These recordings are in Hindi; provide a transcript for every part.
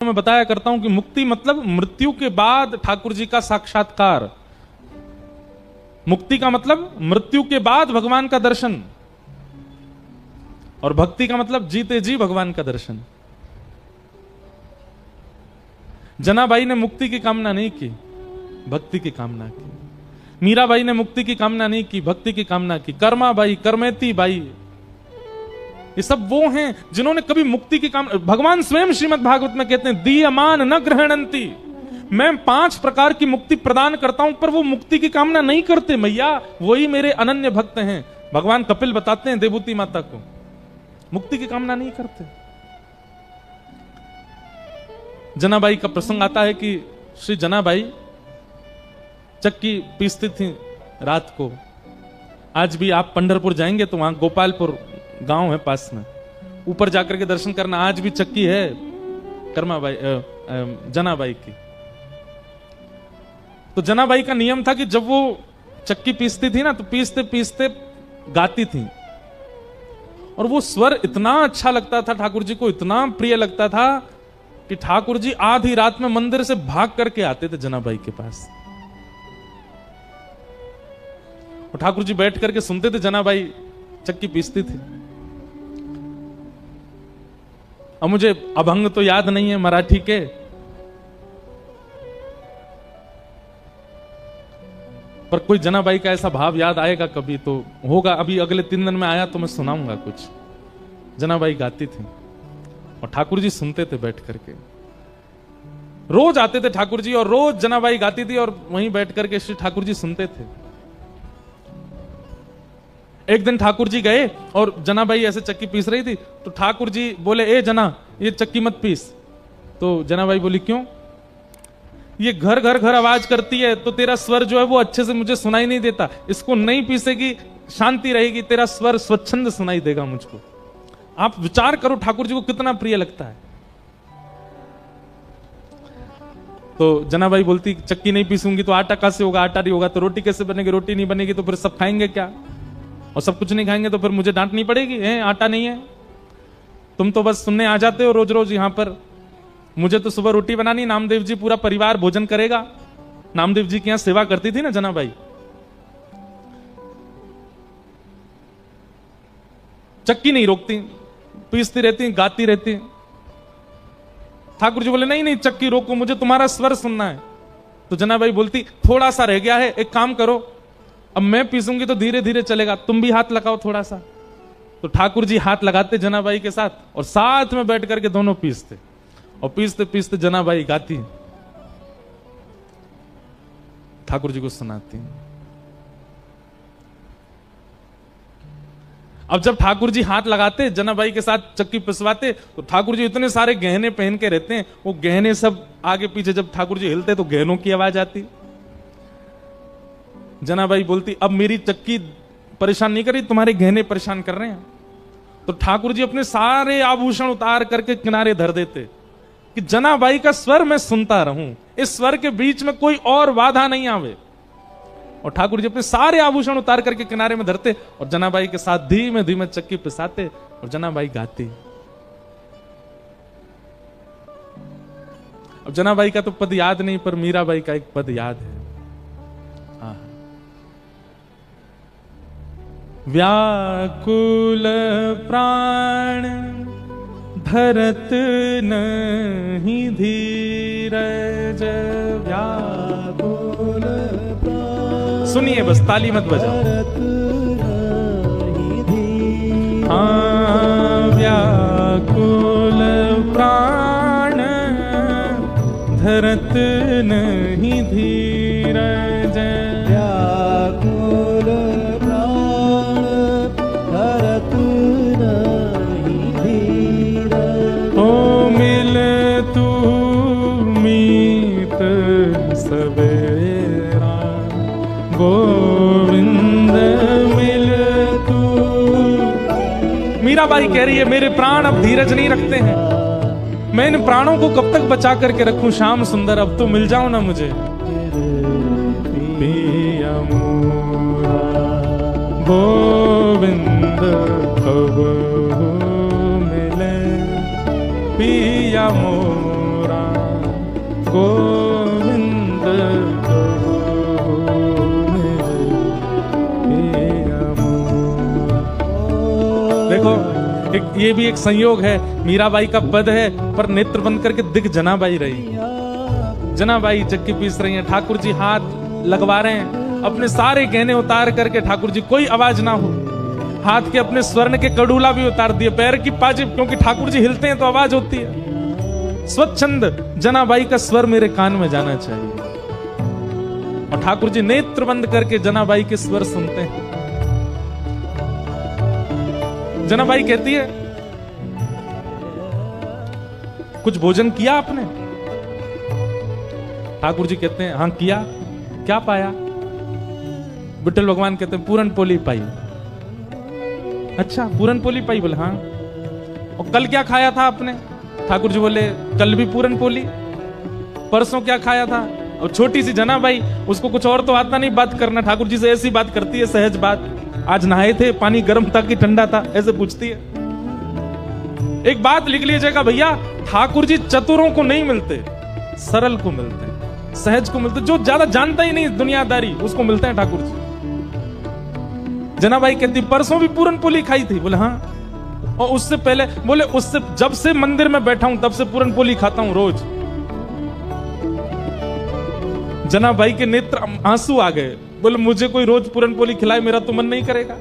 मैं बताया करता हूं कि मुक्ति मतलब मृत्यु के बाद ठाकुर जी का साक्षात्कार। मुक्ति का मतलब मृत्यु के बाद भगवान का दर्शन, और भक्ति का मतलब जीते जी भगवान का दर्शन। जनाबाई ने मुक्ति की कामना नहीं की, भक्ति की कामना की। मीराबाई ने मुक्ति की कामना नहीं की, भक्ति की कामना की। कर्माबाई, कर्मेती बाई, ये सब वो हैं जिन्होंने कभी मुक्ति की कामना। भगवान स्वयं श्रीमद् भागवत में कहते हैं दीयमान न ग्रहणंती, मैं 5 प्रकार की मुक्ति प्रदान करता हूं, पर वो मुक्ति की कामना नहीं करते मैया, वही मेरे अनन्य भक्त हैं। भगवान कपिल बताते हैं देवूती माता को, मुक्ति की कामना नहीं करते। जनाबाई का प्रसंग आता है कि श्री जनाबाई चक्की पीसती थी रात को। आज भी आप पंढरपुर जाएंगे तो वहां गोपालपुर गांव है पास में, ऊपर जाकर के दर्शन करना, आज भी चक्की है कर्माबाई जनाबाई की। तो जनाबाई का नियम था कि जब वो चक्की पीसती थी ना, तो पीसते पीसते गाती थी, और वो स्वर इतना अच्छा लगता था ठाकुर जी को, इतना प्रिय लगता था कि ठाकुर जी आधी रात में मंदिर से भाग करके आते थे जनाबाई के पास, और ठाकुर जी बैठ करके सुनते थे जनाबाई चक्की पीसती थी। अब मुझे अभंग तो याद नहीं है मराठी के, पर कोई जनाबाई का ऐसा भाव याद आएगा कभी तो होगा। अभी अगले 3 दिन में आया तो मैं सुनाऊंगा कुछ। जनाबाई गाती थी और ठाकुर जी सुनते थे बैठ करके। रोज आते थे ठाकुर जी और रोज जनाबाई गाती थी और वहीं बैठ करके श्री ठाकुर जी सुनते थे। एक दिन ठाकुर जी गए और जनाबाई ऐसे चक्की पीस रही थी, तो ठाकुर जी बोले, ए जना ये चक्की मत पीस। तो जनाबाई बोली, क्यों? ये घर घर घर आवाज करती है, तो तेरा स्वर जो है वो अच्छे से मुझे सुनाई नहीं देता, इसको नहीं पीसेगी शांति रहेगी, तेरा स्वर स्वच्छंद सुनाई देगा मुझको। आप विचार करो ठाकुर जी को कितना प्रिय लगता है। तो जनाबाई बोलती, चक्की नहीं पीसूंगी तो आटा कैसे होगा, आटा नहीं होगा तो रोटी कैसे बनेगी, रोटी नहीं बनेगी तो फिर सब खाएंगे क्या, और सब कुछ नहीं खाएंगे तो फिर मुझे डांटनी पड़ेगी, है आटा नहीं है। तुम तो बस सुनने आ जाते हो रोज रोज यहां पर, मुझे तो सुबह रोटी बनानी, नामदेव जी पूरा परिवार भोजन करेगा। नामदेव जी की यहां सेवा करती थी ना जनाबाई। चक्की नहीं रोकती, पीसती रहती, गाती रहती। ठाकुर जी बोले, नहीं नहीं चक्की रोको, मुझे तुम्हारा स्वर सुनना है। तो जनाबाई बोलती, थोड़ा सा रह गया है, एक काम करो, अब मैं पीसूंगी तो धीरे धीरे चलेगा, तुम भी हाथ लगाओ थोड़ा सा। तो ठाकुर जी हाथ लगाते जनाबाई के साथ और साथ में बैठ करके दोनों पीसते, और पीसते पीसते जनाबाई गाती, ठाकुर जी को सुनाती। अब जब ठाकुर जी हाथ लगाते जनाबाई के साथ चक्की पिसवाते, तो ठाकुर जी इतने सारे गहने पहन के रहते हैं, वो गहने सब आगे पीछे जब ठाकुर जी हिलते तो गहनों की आवाज आती। जनाबाई बोलती, अब मेरी चक्की परेशान नहीं कर रही, तुम्हारे गहने परेशान कर रहे हैं। तो ठाकुर जी अपने सारे आभूषण उतार करके किनारे धर देते कि जनाबाई का स्वर मैं सुनता रहूं, इस स्वर के बीच में कोई और बाधा नहीं आवे। और ठाकुर जी अपने सारे आभूषण उतार करके किनारे में धरते और जनाबाई के साथ धीमे धीमे चक्की पिसाते और जनाबाई गाती। अब जनाबाई का तो पद याद नहीं, पर मीराबाई का एक पद याद है। व्याकुल प्राण धरत नहीं धीरज, व्याकुल प्राण। सुनिए बस, ताली मत बजाओ। हाँ, व्याकुल प्राण धरत नहीं धीरज, व्याकुल सवेरा गोविंद मिल तू। मीराबाई कह रही है, मेरे प्राण अब धीरज नहीं रखते हैं, मैं इन प्राणों को कब तक बचा करके रखूं श्याम सुंदर, अब तो मिल जाओ ना मुझे। पिया मोरा गोविंद कब मिले, पिया मोरा गोविंद देखो ये भी एक संयोग है, मीराबाई का पद है पर नेत्र बंद करके दिख जनाबाई रही। जनाबाई चक्की पीस रही हैं, ठाकुर जी हाथ लगवा रहे हैं, अपने सारे गहने उतार करके ठाकुर जी, कोई आवाज ना हो, हाथ के अपने स्वर्ण के कड़ूला भी उतार दिए, पैर की पाजेब, क्योंकि ठाकुर जी हिलते हैं तो आवाज होती है। स्वच्छंद जनाबाई का स्वर मेरे कान में जाना चाहिए, और ठाकुर जी नेत्र बंद करके जनाबाई के स्वर सुनते हैं। जनाबाई कहती है, कुछ भोजन किया आपने? ठाकुर जी कहते हैं, हाँ किया। क्या पाया? विठल भगवान कहते हैं, पूरन पोली पाई। अच्छा पूरन पोली पाई? बोले हाँ। और कल क्या खाया था आपने? ठाकुर जी बोले, कल भी पूरन पोली। परसों क्या खाया था? और छोटी सी जनाबाई, उसको कुछ और तो आता नहीं बात करना, ठाकुर जी से ऐसी बात करती है, सहज बात। आज नहाए थे, पानी गर्म था कि ठंडा था, ऐसे पूछती है। एक बात लिख लीजिएगा भैया, ठाकुर जी चतुरों को नहीं मिलते, सरल को मिलते हैं, सहज को मिलते हैं, जो ज्यादा जानता ही नहीं दुनियादारी, उसको मिलते हैं ठाकुर जी। जनाबाई कहती, परसों भी पूरन पोली खाई थी? बोले हाँ। और उससे पहले? बोले उससे, जब से मंदिर में बैठा हूं तब से पूरन पोली खाता हूं रोज। जनाबाई के नेत्र आंसू आ गए, बोले मुझे कोई रोज पूरन पोली खिलाए, मेरा तो मन नहीं करेगा।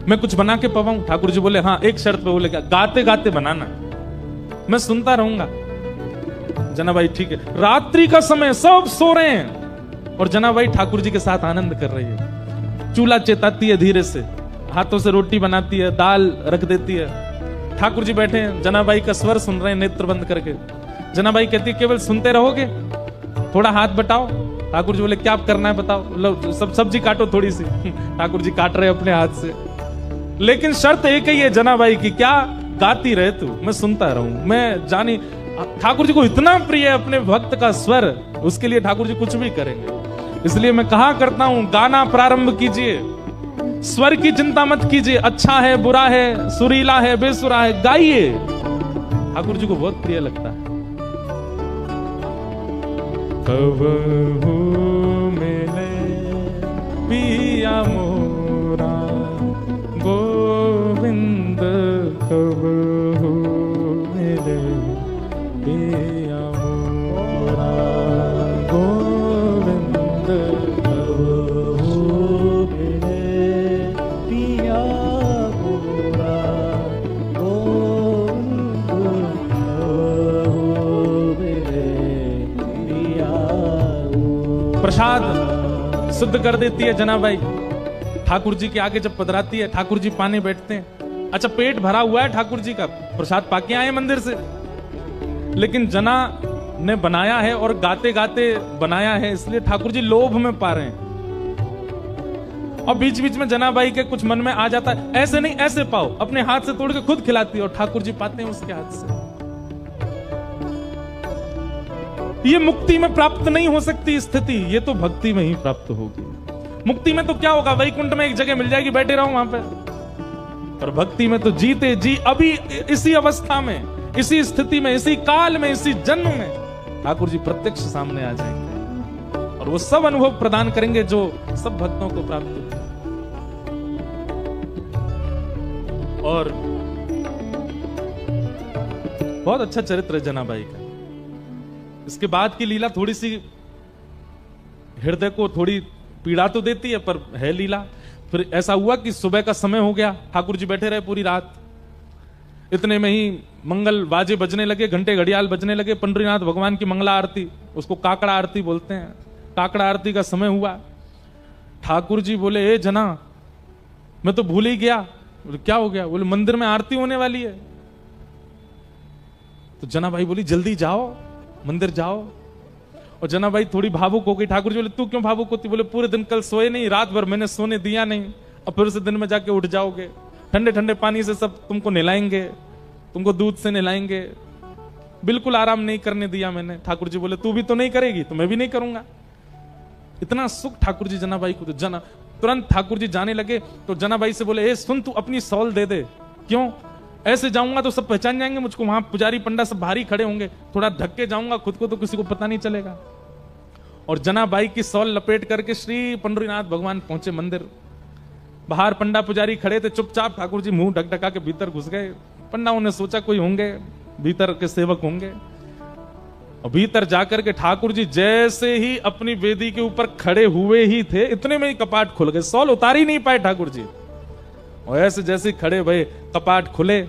मैं कुछ बना के पवाऊं? ठाकुर जी बोले हाँ, एक शर्त पे। बोले क्या? गाते गाते बनाना, मैं सुनता रहूंगा। जनाबाई ठीक है। रात्रि का समय, सब सो रहे हैं और जनाबाई ठाकुर जी के साथ आनंद कर रही है। चूल्हा चेताती है धीरे से, हाथों से रोटी बनाती है, दाल रख देती है। ठाकुर जी बैठे हैं, जनाबाई का स्वर सुन रहे हैं नेत्र बंद करके। जनाबाई कहती है, केवल सुनते रहोगे? थोड़ा हाथ बटाओ। ठाकुर जी बोले, क्या करना है बताओ? लो सब सब्जी काटो थोड़ी सी। ठाकुर जी काट रहे अपने हाथ से, लेकिन शर्त एक ही है जनाबाई की, क्या? गाती रहे तू, मैं सुनता रहूं। मैं जानी, ठाकुर जी को इतना प्रिय है अपने भक्त का स्वर, उसके लिए ठाकुर जी कुछ भी करेंगे। इसलिए मैं कहा करता हूं, गाना प्रारंभ कीजिए, स्वर की चिंता मत कीजिए, अच्छा है बुरा है, सुरीला है बेसुरा है, गाइए। ठाकुर जी को बहुत प्रिय लगता है। कब हो मिले पिया मोरा गोविंद, कब हो मिले पिया मोरा गोविंद, कब हो मिले पिया मोरा गोविंद, कब हो मिले पिया। प्रसाद शुद्ध कर देती है जनाबाई, ठाकुर जी के आगे जब पधराती है, ठाकुर जी पाने बैठते हैं। अच्छा पेट भरा हुआ है ठाकुर जी का, प्रसाद पाके आए मंदिर से, लेकिन जना ने बनाया है और गाते गाते बनाया है, इसलिए ठाकुर जी लोभ में पा रहे हैं। और बीच बीच में जनाबाई के कुछ मन में आ जाता है, ऐसे नहीं ऐसे पाओ, अपने हाथ से तोड़ के खुद खिलाती है और ठाकुर जी पाते हैं उसके हाथ से। ये मुक्ति में प्राप्त नहीं हो सकती स्थिति, ये तो भक्ति में ही प्राप्त होगी। मुक्ति में तो क्या होगा, वैकुंठ में एक जगह मिल जाएगी, बैठे रहो वहां पे। पर भक्ति में तो जीते जी अभी इसी अवस्था में, इसी स्थिति में, इसी काल में, इसी जन्म में ठाकुर जी प्रत्यक्ष सामने आ जाएंगे और वो सब अनुभव प्रदान करेंगे जो सब भक्तों को प्राप्त होते हैं। और बहुत अच्छा चरित्र है जनाबाई का। इसके बाद की लीला थोड़ी सी हृदय को थोड़ी पीड़ा तो देती है, पर है लीला। फिर ऐसा हुआ कि सुबह का समय हो गया, ठाकुर जी बैठे रहे पूरी रात। इतने में ही मंगल बाजे बजने लगे, घंटे घड़ियाल बजने लगे। पंडरीनाथ भगवान की मंगला आरती, उसको काकड़ा आरती बोलते हैं, काकड़ा आरती का समय हुआ। ठाकुर जी बोले, ए जना, मैं तो भूल ही गया। बोले क्या हो गया? बोले मंदिर में आरती होने वाली है। तो जना भाई बोली, जल्दी जाओ, मंदिर जाओ। और जना भाई थोड़ी भावुक हो गई। ठाकुर जी बोले, तू क्यों भावुक होती? बोले पूरे दिन कल सोए नहीं, रात भर मैंने सोने दिया नहीं, अब फिर से दिन में जाके उठ जाओगे, ठंडे ठंडे पानी से सब तुमको नहलाएंगे, तुमको दूध से नहलाएंगे, बिल्कुल आराम नहीं करने दिया मैंने। ठाकुर जी बोले, तू भी तो नहीं करेगी तो मैं भी नहीं करूंगा। इतना सुख ठाकुर जी जनाबाई को। तो जना तुरंत ठाकुर जी जाने लगे तो जनाबाई से बोले, ए सुन, तू अपनी सॉल दे दे। क्यों? ऐसे जाऊंगा तो सब पहचान जाएंगे मुझको, वहां पुजारी पंडा सब भारी खड़े होंगे, थोड़ा ढक के जाऊंगा खुद को तो किसी को पता नहीं चलेगा। और जनाबाई की सॉल लपेट करके श्री पंडरीनाथ भगवान पहुंचे मंदिर। बाहर पंडा पुजारी खड़े थे चुपचाप, ठाकुर जी मुंह ढक ढका के भीतर घुस गए। पंडाओं ने सोचा कोई होंगे, भीतर के सेवक होंगे। और भीतर जाकर के ठाकुर जी जैसे ही अपनी वेदी के ऊपर खड़े हुए ही थे, इतने में ही कपाट खुल गए। सॉल उतार ही नहीं पाए ठाकुर जी, और ऐसे जैसे खड़े भये कपाट खुले,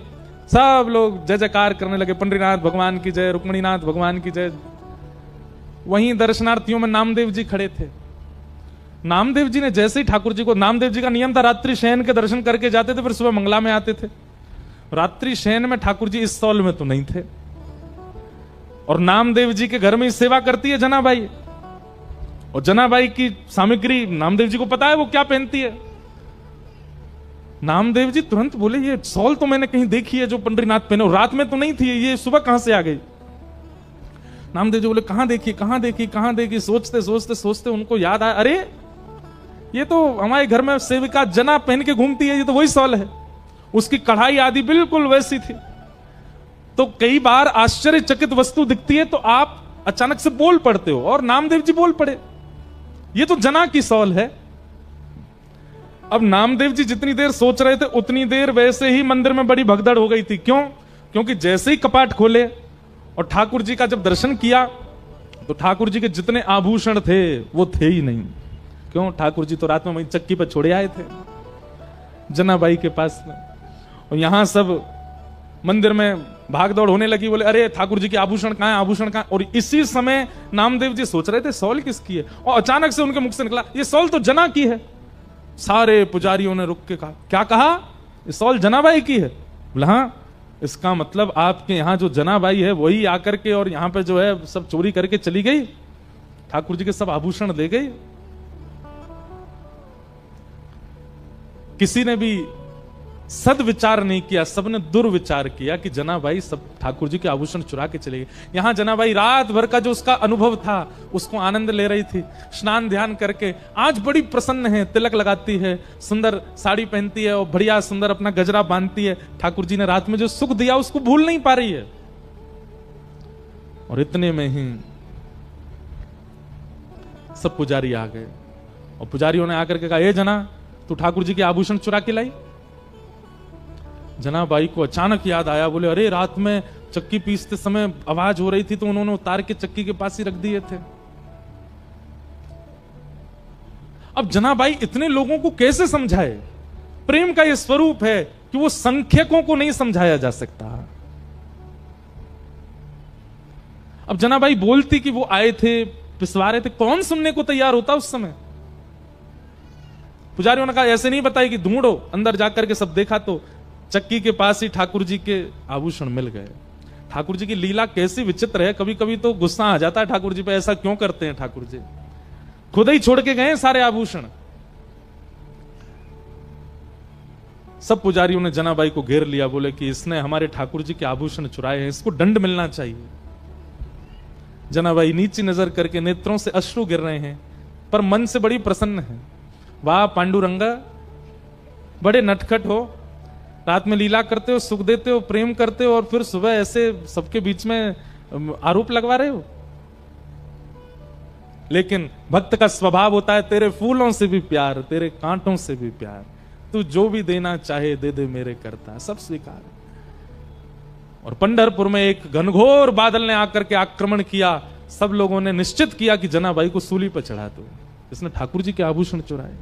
सब लोग जय जयकार करने लगे, पंडरीनाथ भगवान की जय, रुक्मणीनाथ भगवान की जय। वहीं दर्शनार्थियों में नामदेव जी खड़े थे। नामदेव जी ने जैसे ही ठाकुर जी को, नामदेव जी का नियम था रात्रि शयन के दर्शन करके जाते थे, फिर सुबह मंगला में आते थे। रात्रि शयन में ठाकुर जी इस सॉल में तो नहीं थे। और नामदेव जी के घर में ही सेवा करती है जनाबाई, और जनाबाई की सामग्री नामदेव जी को पता है वो क्या पहनती है। नामदेव जी तुरंत बोले ये सॉल तो मैंने कहीं देखी है जो पंडरीनाथ पहने, रात में तो नहीं थी, ये सुबह कहां से आ गई। नामदेव जी बोले कहां देखी कहां देखी कहां देखी, सोचते सोचते सोचते उनको याद आया, अरे ये तो हमारे घर में सेविका जना पहन के घूमती है, ये तो वही सॉल है। उसकी कढ़ाई आदि बिल्कुल वैसी थी। तो कई बार आश्चर्यचकित वस्तु दिखती है तो आप अचानक से बोल पड़ते हो, और नामदेव जी बोल पड़े ये तो जना की सॉल है। अब नामदेव जी जितनी देर सोच रहे थे उतनी देर वैसे ही मंदिर में बड़ी भगदड़ हो गई थी। क्यों? क्योंकि जैसे ही कपाट खोले और ठाकुर जी का जब दर्शन किया तो ठाकुर जी के जितने आभूषण थे वो थे ही नहीं। क्यों? ठाकुर जी तो रात में वहीं चक्की पर छोड़े आए थे जनाबाई के पास में, और यहां सब मंदिर में भागदौड़ होने लगी। बोले अरे ठाकुर जी के आभूषण कहां है, आभूषण कहां। और इसी समय नामदेव जी सोच रहे थे सॉल किसकी है, और अचानक से उनके मुख से निकला ये सॉल तो जना की है। सारे पुजारियों ने रुक के कहा, क्या कहा? ये सॉल जनाबाई की है? बोला हाँ। इसका मतलब आपके यहां जो जनाबाई है वही आकर के और यहां पे जो है सब चोरी करके चली गई, ठाकुर जी के सब आभूषण ले गई। किसी ने भी सदविचार नहीं किया, सबने दुर्विचार किया कि जनाबाई सब ठाकुर जी के आभूषण चुरा के चले गई। यहां जनाबाई रात भर का जो उसका अनुभव था उसको आनंद ले रही थी, स्नान ध्यान करके आज बड़ी प्रसन्न है, तिलक लगाती है, सुंदर साड़ी पहनती है और बढ़िया सुंदर अपना गजरा बांधती है। ठाकुर जी ने रात में जो सुख दिया उसको भूल नहीं पा रही है। और इतने में ही सब पुजारी आ गए, और पुजारियों ने आकर के कहा ए जना तू ठाकुर जी के आभूषण चुरा के लाई। जनाबाई को अचानक याद आया, बोले अरे रात में चक्की पीसते समय आवाज हो रही थी तो उन्होंने उतार के चक्की के पास ही रख दिए थे। अब जनाबाई इतने लोगों को कैसे समझाए? प्रेम का यह स्वरूप है कि वो संख्यकों को नहीं समझाया जा सकता। अब जनाबाई बोलती कि वो आए थे पिसवा रहे थे, कौन सुनने को तैयार होता उस समय? पुजारियों ने कहा ऐसे नहीं बताई कि ढूंढो, अंदर जाकर के सब देखा तो चक्की के पास ही ठाकुर जी के आभूषण मिल गए। ठाकुर जी की लीला कैसी विचित्र है, कभी कभी तो गुस्सा आ जाता है ठाकुर जी पे, ऐसा क्यों करते हैं ठाकुर जी, खुद ही छोड़ के गए सारे आभूषण। सब पुजारियों ने जनाबाई को घेर लिया, बोले कि इसने हमारे ठाकुर जी के आभूषण चुराए हैं, इसको दंड मिलना चाहिए। जनाबाई नीची नजर करके नेत्रों से अश्रु गिर रहे हैं पर मन से बड़ी प्रसन्न है। वाह पांडुरंगा, बड़े नटखट हो, रात में लीला करते हो, सुख देते हो, प्रेम करते हो, और फिर सुबह ऐसे सबके बीच में आरोप लगवा रहे हो। लेकिन भक्त का स्वभाव होता है तेरे फूलों से भी प्यार, तेरे कांटों से भी प्यार, तू जो भी देना चाहे दे दे मेरे करता, सब स्वीकार। और पंढरपुर में एक घनघोर बादल ने आकर के आक्रमण किया। सब लोगों ने निश्चित किया कि जनाबाई को सूली पर चढ़ा दो, इसने ठाकुर जी के आभूषण चुराए।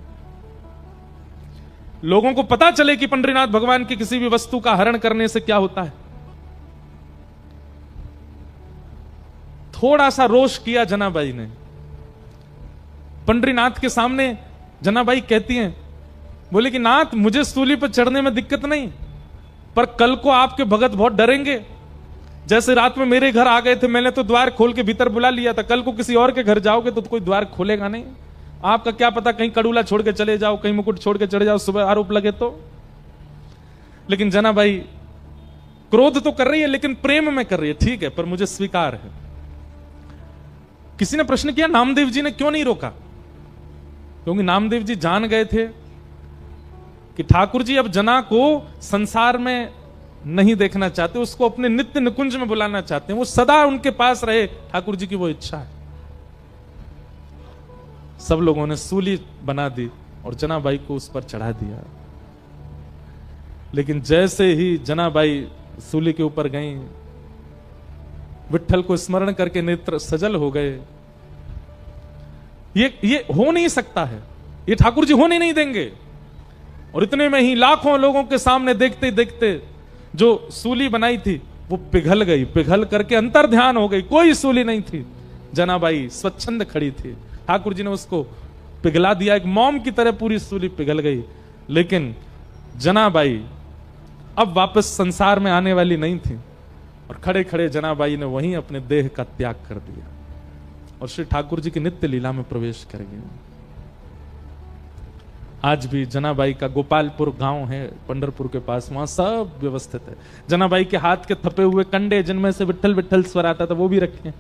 लोगों को पता चले कि पंडरीनाथ भगवान की किसी भी वस्तु का हरण करने से क्या होता है। थोड़ा सा रोष किया जनाबाई ने। पंडरीनाथ के सामने जनाबाई कहती हैं, बोले कि नाथ मुझे सूली पर चढ़ने में दिक्कत नहीं, पर कल को आपके भगत बहुत डरेंगे। जैसे रात में मेरे घर आ गए थे, मैंने तो द्वार खोल के भीतर बुला लिया था, कल को किसी और के घर जाओगे तो कोई द्वार खोलेगा नहीं। आपका क्या पता कहीं कड़ूला छोड़ के चले जाओ, कहीं मुकुट छोड़ के चले जाओ, सुबह आरोप लगे तो। लेकिन जनाबाई क्रोध तो कर रही है लेकिन प्रेम में कर रही है, ठीक है पर मुझे स्वीकार है। किसी ने प्रश्न किया नामदेव जी ने क्यों नहीं रोका? क्योंकि नामदेव जी जान गए थे कि ठाकुर जी अब जना को संसार में नहीं देखना चाहते, उसको अपने नित्य निकुंज में बुलाना चाहते हैं, वो सदा उनके पास रहे, ठाकुर जी की वो इच्छा है। सब लोगों ने सूली बना दी और जनाबाई को उस पर चढ़ा दिया। लेकिन जैसे ही जनाबाई सूली के ऊपर गई, विट्ठल को स्मरण करके नेत्र सजल हो गए। ये हो नहीं सकता है, ये ठाकुर जी होने नहीं देंगे। और इतने में ही लाखों लोगों के सामने देखते देखते जो सूली बनाई थी वो पिघल गई, पिघल करके अंतर ध्यान हो गई, कोई सूली नहीं थी। जनाबाई स्वच्छंद खड़ी थी, ठाकुर जी ने उसको पिघला दिया, एक मोम की तरह पूरी सूली पिघल गई। लेकिन जनाबाई अब वापस संसार में आने वाली नहीं थी और खड़े खड़े जनाबाई ने वहीं अपने देह का त्याग कर दिया और श्री ठाकुर जी की नित्य लीला में प्रवेश कर गए। आज भी जनाबाई का गोपालपुर गांव है पंढरपुर के पास, वहां सब व्यवस्थित है। जनाबाई के हाथ के थपे हुए कंडे जिनमें से विट्ठल विट्ठल स्वर आता था वो भी रखे।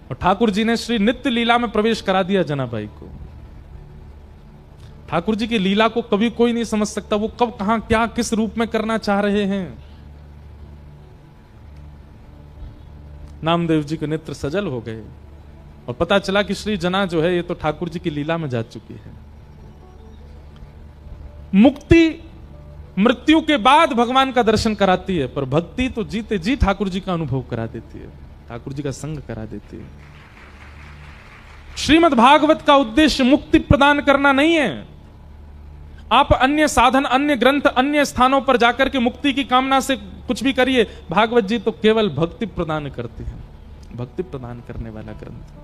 और ठाकुर जी ने श्री नित्य लीला में प्रवेश करा दिया जनाबाई को। ठाकुर जी की लीला को कभी कोई नहीं समझ सकता, वो कब कहां क्या किस रूप में करना चाह रहे हैं। नामदेव जी के नेत्र सजल हो गए और पता चला कि श्री जना जो है ये तो ठाकुर जी की लीला में जा चुकी है। मुक्ति मृत्यु के बाद भगवान का दर्शन कराती है, पर भक्ति तो जीते जी ठाकुर जी का अनुभव करा देती है, ठाकुर जी का संग करा देती है। श्रीमद् भागवत का उद्देश्य मुक्ति प्रदान करना नहीं है। आप अन्य साधन, अन्य ग्रंथ, अन्य स्थानों पर जाकर के मुक्ति की कामना से कुछ भी करिए, भागवत जी तो केवल भक्ति प्रदान करती है, भक्ति प्रदान करने वाला ग्रंथ।